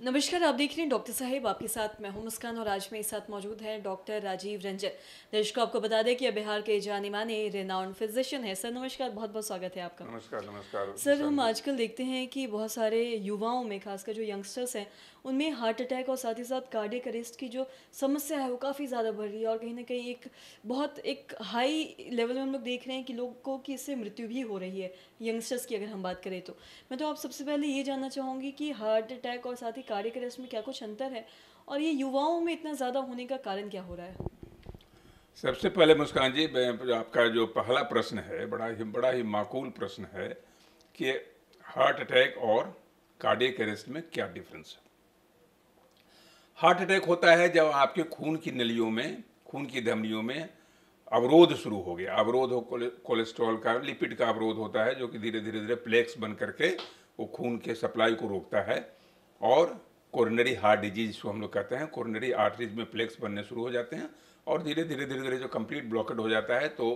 नमस्कार, आप देख रहे हैं डॉक्टर साहेब। आपके साथ मैं हूं मुस्कान और आज मेरे साथ मौजूद हैं डॉक्टर राजीव रंजन। दर्शकों, आपको बता दें कि ये बिहार के जाने माने रेनाउंड फिजिशियन है। सर नमस्कार, बहुत बहुत स्वागत है आपका। नमस्कार नमस्कार सर, विशाल हम जी। आजकल देखते हैं कि बहुत सारे युवाओं में, खासकर जो यंगस्टर्स हैं, उनमें हार्ट अटैक और साथ ही साथ कार्डियक अरेस्ट की जो समस्या है वो काफ़ी ज़्यादा बढ़ रही है और कहीं ना कहीं एक हाई लेवल में हम लोग देख रहे हैं कि लोगों की इससे मृत्यु भी हो रही है। यंगस्टर्स की अगर हम बात करें तो मैं तो आप सबसे पहले ये जानना चाहूँगी कि हार्ट अटैक और साथ ही कार्डियक अरेस्ट में क्या कुछ अंतर है और ये युवाओं में इतना ज़्यादा होने का कारण क्या हो रहा है। सबसे पहले मुस्कान जी, आपका जो पहला प्रश्न है बड़ा ही माकूल प्रश्न है कि हार्ट अटैक और कार्डियक अरेस्ट में क्या डिफरेंस है। हार्ट अटैक होता है जब आपके खून की नलियों में, खून की धमनियों में अवरोध शुरू हो गया। अवरोध हो कोलेस्ट्रॉल का, लिपिड का अवरोध होता है जो कि धीरे धीरे धीरे प्लेक्स बन करके वो खून के सप्लाई को रोकता है और कोरोनरी हार्ट डिजीज जिसको हम लोग कहते हैं, कोरोनरी आर्टरीज में प्लेक्स बनने शुरू हो जाते हैं और धीरे धीरे धीरे धीरे जो कंप्लीट ब्लॉकेड हो जाता है तो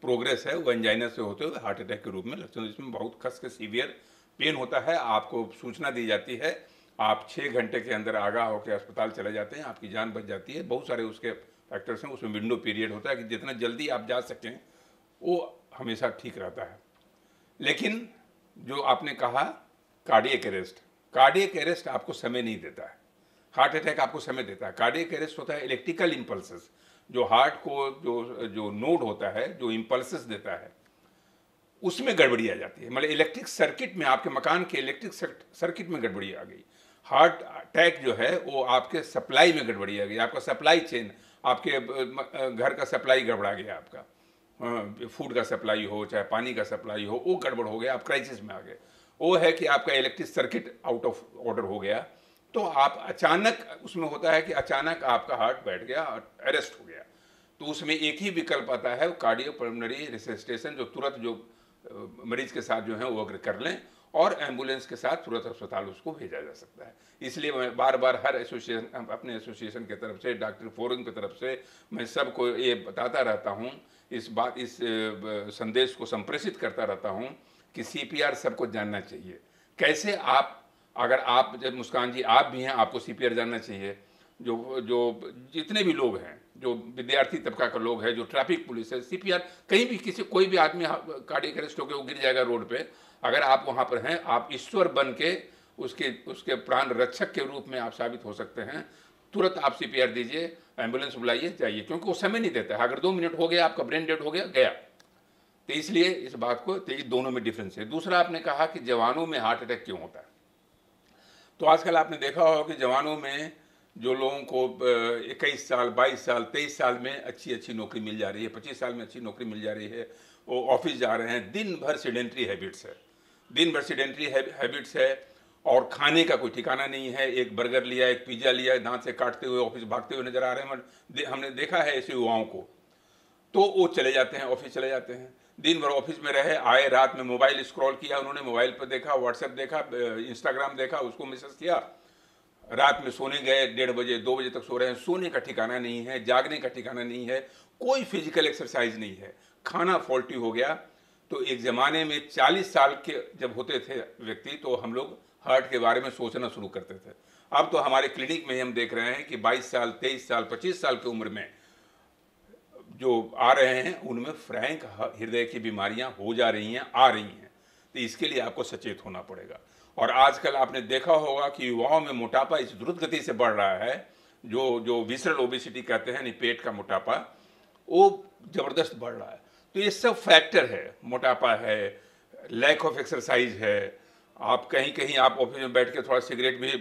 प्रोग्रेस है वो एंजाइना से होते हुए हार्ट अटैक के रूप में लक्षण, जिसमें बहुत खस के सीवियर पेन होता है। आपको सूचना दी जाती है, आप 6 घंटे के अंदर आगाह होकर अस्पताल चले जाते हैं, आपकी जान बच जाती है। बहुत सारे उसके फैक्टर्स हैं, उसमें विंडो पीरियड होता है कि जितना जल्दी आप जा सकें वो हमेशा ठीक रहता है। लेकिन जो आपने कहा कार्डियक अरेस्ट, कार्डियक अरेस्ट आपको समय नहीं देता है। हार्ट अटैक आपको समय देता है। कार्डियक अरेस्ट होता है इलेक्ट्रिकल इम्पल्सेस, जो हार्ट को जो जो नोड होता है जो इम्पल्सेस देता है उसमें गड़बड़ी आ जाती है। मतलब इलेक्ट्रिक सर्किट में, आपके मकान के इलेक्ट्रिक सर्किट में गड़बड़ी आ गई। हार्ट अटैक जो है वो आपके सप्लाई में गड़बड़ी आ गई, आपका सप्लाई चेन, आपके घर का सप्लाई गड़बड़ा गया, आपका फूड का सप्लाई हो चाहे पानी का सप्लाई हो वो गड़बड़ हो गया, आप क्राइसिस में आ गए। वो है कि आपका electric circuit out of order हो गया, तो आप अचानक, उसमें होता है कि अचानक आपका हार्ट बैठ गया और अरेस्ट हो गया। तो उसमें एक ही विकल्प आता है, कार्डियोपल्मोनरी रिससिटेशन, जो तुरंत जो मरीज के साथ जो है वो अगर कर लें और एम्बुलेंस के साथ तुरंत अस्पताल उसको भेजा जा सकता है। इसलिए मैं बार बार हर एसोसिएशन, अपने एसोसिएशन की तरफ से, डॉक्टर फोरम की तरफ से मैं सबको ये बताता रहता हूँ, इस संदेश को संप्रेषित करता रहता हूँ कि सीपीआर सबको जानना चाहिए। कैसे आप, अगर आप, जब मुस्कान जी आप भी हैं, आपको सीपीआर जानना चाहिए। जो जो जितने भी लोग हैं, जो विद्यार्थी तबका का लोग हैं, जो ट्रैफिक पुलिस है, सीपीआर कहीं भी किसी, कोई भी आदमी कार्डियक अरेस्ट होकर वो गिर जाएगा रोड पे, अगर आप वहाँ पर हैं, आप ईश्वर बन के उसके उसके प्राण रक्षक के रूप में आप साबित हो सकते हैं। तुरंत आप सीपीआर दीजिए, एम्बुलेंस बुलाइए, जाइए, क्योंकि वो समय नहीं देता है। अगर 2 मिनट हो गया, आपका ब्रेन डेड हो गया, गया। तो इसलिए इस बात को, तो ये दोनों में डिफरेंस है। दूसरा, आपने कहा कि जवानों में हार्ट अटैक क्यों होता है। तो आजकल आपने देखा होगा कि जवानों में जो लोगों को 21 साल, 22 साल, 23 साल में अच्छी अच्छी नौकरी मिल जा रही है, 25 साल में अच्छी नौकरी मिल जा रही है, वो ऑफिस जा रहे हैं, दिन भर सेडेंट्री हैबिट्स है, दिन भर सेडेंट्री हैबिट्स है और खाने का कोई ठिकाना नहीं है। एक बर्गर लिया, एक पिज्ज़ा लिया, दांत से काटते हुए ऑफिस भागते हुए नजर आ रहे हैं। हमने देखा है ऐसे युवाओं को। तो वो चले जाते हैं, ऑफिस चले जाते हैं, दिन भर ऑफिस में रहे, आए, रात में मोबाइल स्क्रॉल किया, उन्होंने मोबाइल पर देखा, व्हाट्सएप देखा, इंस्टाग्राम देखा, उसको मैसेज किया, रात में सोने गए, 1:30 बजे 2 बजे तक सो रहे हैं। सोने का ठिकाना नहीं है, जागने का ठिकाना नहीं है, कोई फिजिकल एक्सरसाइज नहीं है, खाना फॉल्टी हो गया। तो एक ज़माने में 40 साल के जब होते थे व्यक्ति, तो हम लोग हार्ट के बारे में सोचना शुरू करते थे। अब तो हमारे क्लिनिक में ही हम देख रहे हैं कि 22 साल, 23 साल, 25 साल की उम्र में जो आ रहे हैं उनमें फ्रैंक हृदय की बीमारियां हो जा रही हैं, आ रही हैं। तो इसके लिए आपको सचेत होना पड़ेगा। और आजकल आपने देखा होगा कि युवाओं में मोटापा इस द्रुत गति से बढ़ रहा है, जो जो विसरल ओबेसिटी कहते हैं, पेट का मोटापा, वो जबरदस्त बढ़ रहा है। तो ये सब फैक्टर है, मोटापा है, लैक ऑफ एक्सरसाइज है, आप कहीं कहीं आप ऑफिस में बैठ के थोड़ा सिगरेट भी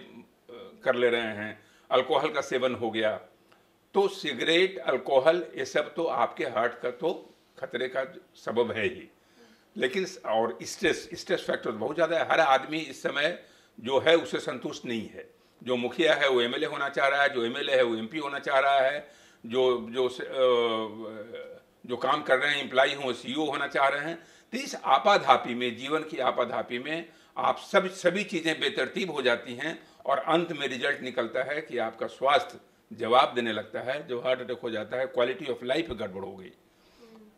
कर ले रहे हैं, अल्कोहल का सेवन हो गया। तो सिगरेट, अल्कोहल, ये सब तो आपके हार्ट का तो खतरे का सबब है ही। लेकिन और स्ट्रेस फैक्टर बहुत ज़्यादा है। हर आदमी इस समय जो है उससे संतुष्ट नहीं है। जो मुखिया है वो एमएलए होना चाह रहा है, जो एमएलए है वो एमपी होना चाह रहा है, जो जो जो काम कर रहे हैं एम्प्लॉई हों वो सीईओ होना चाह रहे हैं। तो इस आपाधापी में, जीवन की आपाधापी में, आप सभी चीज़ें बेतरतीब हो जाती हैं और अंत में रिजल्ट निकलता है कि आपका स्वास्थ्य जवाब देने लगता है। जो हार्ट अटैक हो जाता है, क्वालिटी ऑफ लाइफ गड़बड़ हो गई।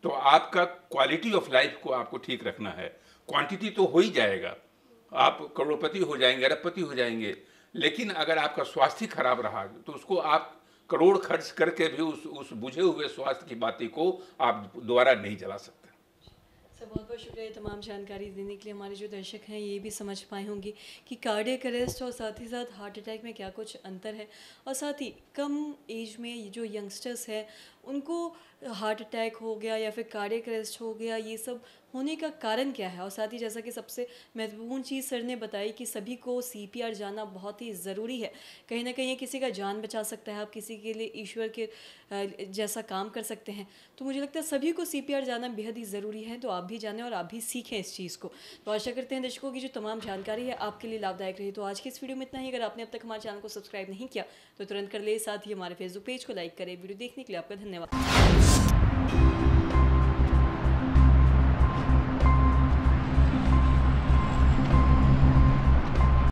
तो आपका क्वालिटी ऑफ लाइफ को आपको ठीक रखना है। क्वांटिटी तो हो ही जाएगा, आप करोड़पति हो जाएंगे, अरबपति हो जाएंगे, लेकिन अगर आपका स्वास्थ्य खराब रहा तो उसको आप करोड़ खर्च करके भी उस बुझे हुए स्वास्थ्य की बाती को आप दोबारा नहीं जला सकते। सर बहुत बहुत शुक्रिया ये तमाम जानकारी देने के लिए। हमारे जो दर्शक हैं ये भी समझ पाए होंगे कि कार्डियक अरेस्ट और साथ ही साथ हार्ट अटैक में क्या कुछ अंतर है, और साथ ही कम एज में ये जो यंगस्टर्स हैं उनको हार्ट अटैक हो गया या फिर कार्डियक अरेस्ट हो गया, ये सब होने का कारण क्या है। और साथ ही जैसा कि सबसे महत्वपूर्ण चीज़ सर ने बताई कि सभी को सीपीआर जानना बहुत ही ज़रूरी है। कहीं ना कहीं ये किसी का जान बचा सकता है, आप किसी के लिए ईश्वर के जैसा काम कर सकते हैं। तो मुझे लगता है सभी को सीपीआर जानना बेहद ही ज़रूरी है, तो आप भी जानें और आप भी सीखें इस चीज़ को। तो आशा करते हैं दर्शकों की जो तमाम जानकारी है आपके लिए लाभदायक रही। तो आज की इस वीडियो में इतना ही। अगर आपने अब तक हमारे चैनल को सब्सक्राइब नहीं किया तो तुरंत कर ले, साथ ही हमारे फेसबुक पेज को लाइक करें। वीडियो देखने के लिए आपका धन्यवाद।